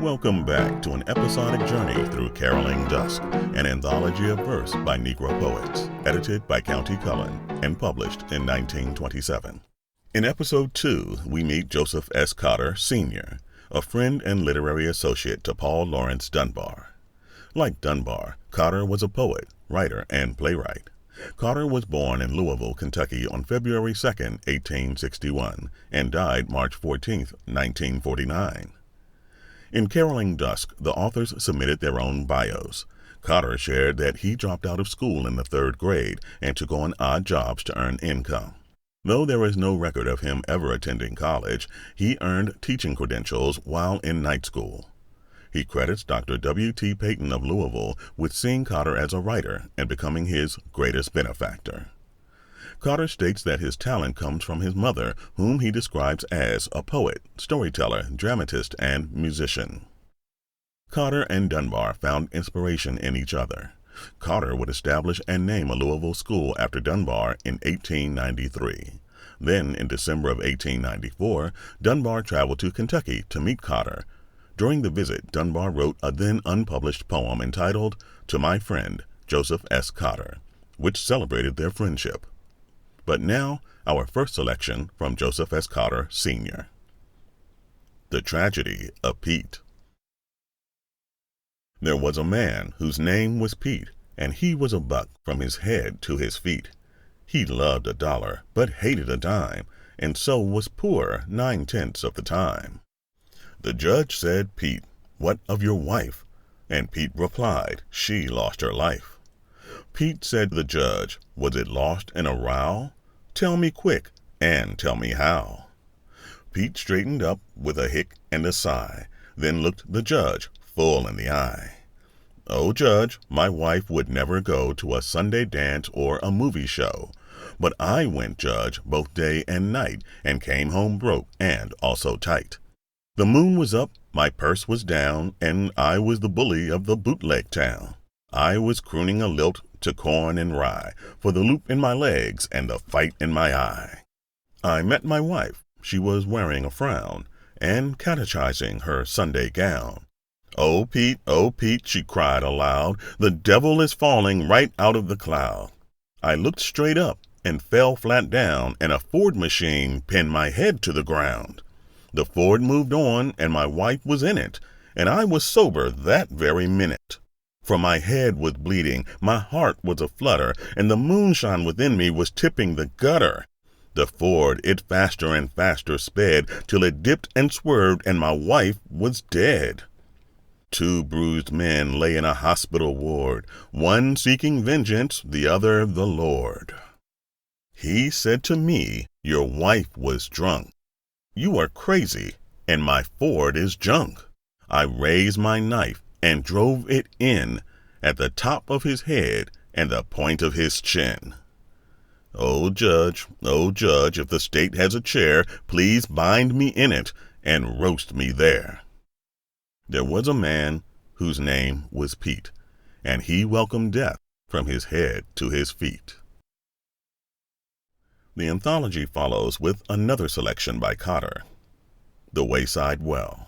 Welcome back to an episodic journey through caroling Dusk, an anthology of verse by Negro Poets, edited by County Cullen and published in 1927. In episode 2, we meet Joseph S. Cotter, Sr., a friend and literary associate to Paul Laurence Dunbar. Like Dunbar, Cotter was a poet, writer, and playwright. Cotter was born in Louisville, Kentucky on February 2, 1861, and died March 14, 1949. In Caroling Dusk, the authors submitted their own bios. Cotter shared that he dropped out of school in the 3rd grade and took on odd jobs to earn income. Though there is no record of him ever attending college, he earned teaching credentials while in night school. He credits Dr. W.T. Payton of Louisville with seeing Cotter as a writer and becoming his greatest benefactor. Cotter states that his talent comes from his mother, whom he describes as a poet, storyteller, dramatist, and musician. Cotter and Dunbar found inspiration in each other. Cotter would establish and name a Louisville school after Dunbar in 1893. Then, in December of 1894, Dunbar traveled to Kentucky to meet Cotter. During the visit, Dunbar wrote a then unpublished poem entitled To My Friend, Joseph S. Cotter, which celebrated their friendship. But now, our first selection from Joseph S. Cotter, Sr. The Tragedy of Pete. There was a man whose name was Pete, and he was a buck from his head to his feet. He loved $1, but hated a dime, and so was poor 9/10 of the time. The judge said, "Pete, what of your wife?" And Pete replied, "She lost her life." Pete said to the judge, "Was it lost in a row? Tell me quick, and tell me how." Pete straightened up with a hic and a sigh, then looked the judge full in the eye. "Oh, Judge, my wife would never go to a Sunday dance or a movie show. But I went, Judge, both day and night, and came home broke and also tight. The moon was up, my purse was down, and I was the bully of the bootleg town. I was crooning a lilt to corn and rye, for the loop in my legs and the fight in my eye. I met my wife, she was wearing a frown, and catechizing her Sunday gown. Oh, Pete, she cried aloud, the devil is falling right out of the cloud. I looked straight up and fell flat down, and a Ford machine pinned my head to the ground. The Ford moved on, and my wife was in it, and I was sober that very minute. For my head was bleeding, my heart was aflutter, and the moonshine within me was tipping the gutter. The Ford, it faster and faster sped, till it dipped and swerved, and my wife was dead. 2 bruised men lay in a hospital ward, one seeking vengeance, the other the Lord. He said to me, your wife was drunk. You are crazy, and my Ford is junk. I raised my knife and drove it in at the top of his head and the point of his chin. Oh, Judge, if the state has a chair, please bind me in it and roast me there. There was a man whose name was Pete, and he welcomed death from his head to his feet. The anthology follows with another selection by Cotter, The Wayside Well.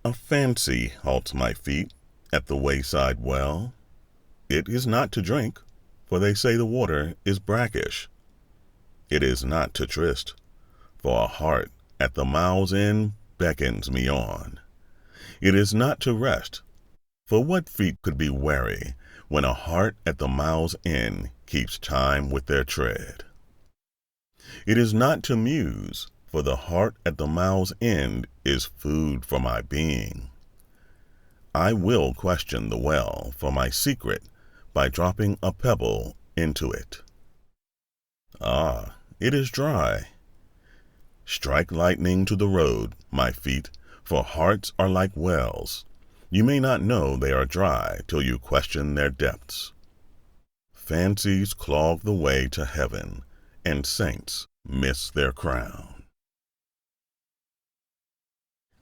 A fancy halts my feet at the wayside well. It is not to drink, for they say the water is brackish. It is not to tryst, for a heart at the mile's end beckons me on. It is not to rest, for what feet could be weary when a heart at the mile's end keeps time with their tread? It is not to muse, for the heart at the mile's end is food for my being. I will question the well for my secret by dropping a pebble into it. Ah, it is dry. Strike lightning to the road, my feet, for hearts are like wells. You may not know they are dry till you question their depths. Fancies clog the way to heaven, and saints miss their crown.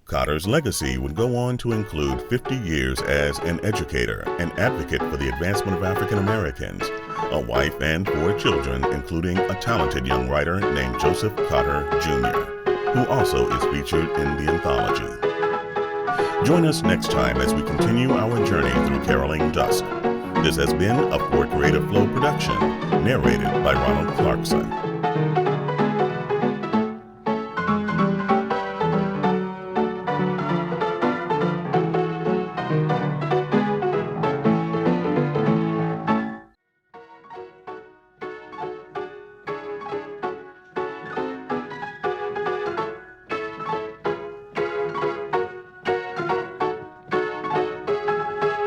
Cotter's legacy would go on to include 50 years as an educator and advocate for the advancement of African Americans, a wife and 4 children, including a talented young writer named Joseph Cotter, Jr. who also is featured in the anthology. Join us next time as we continue our journey through caroling Dusk. This has been a 4th Creative Flow production, narrated by Ronald Clarkson.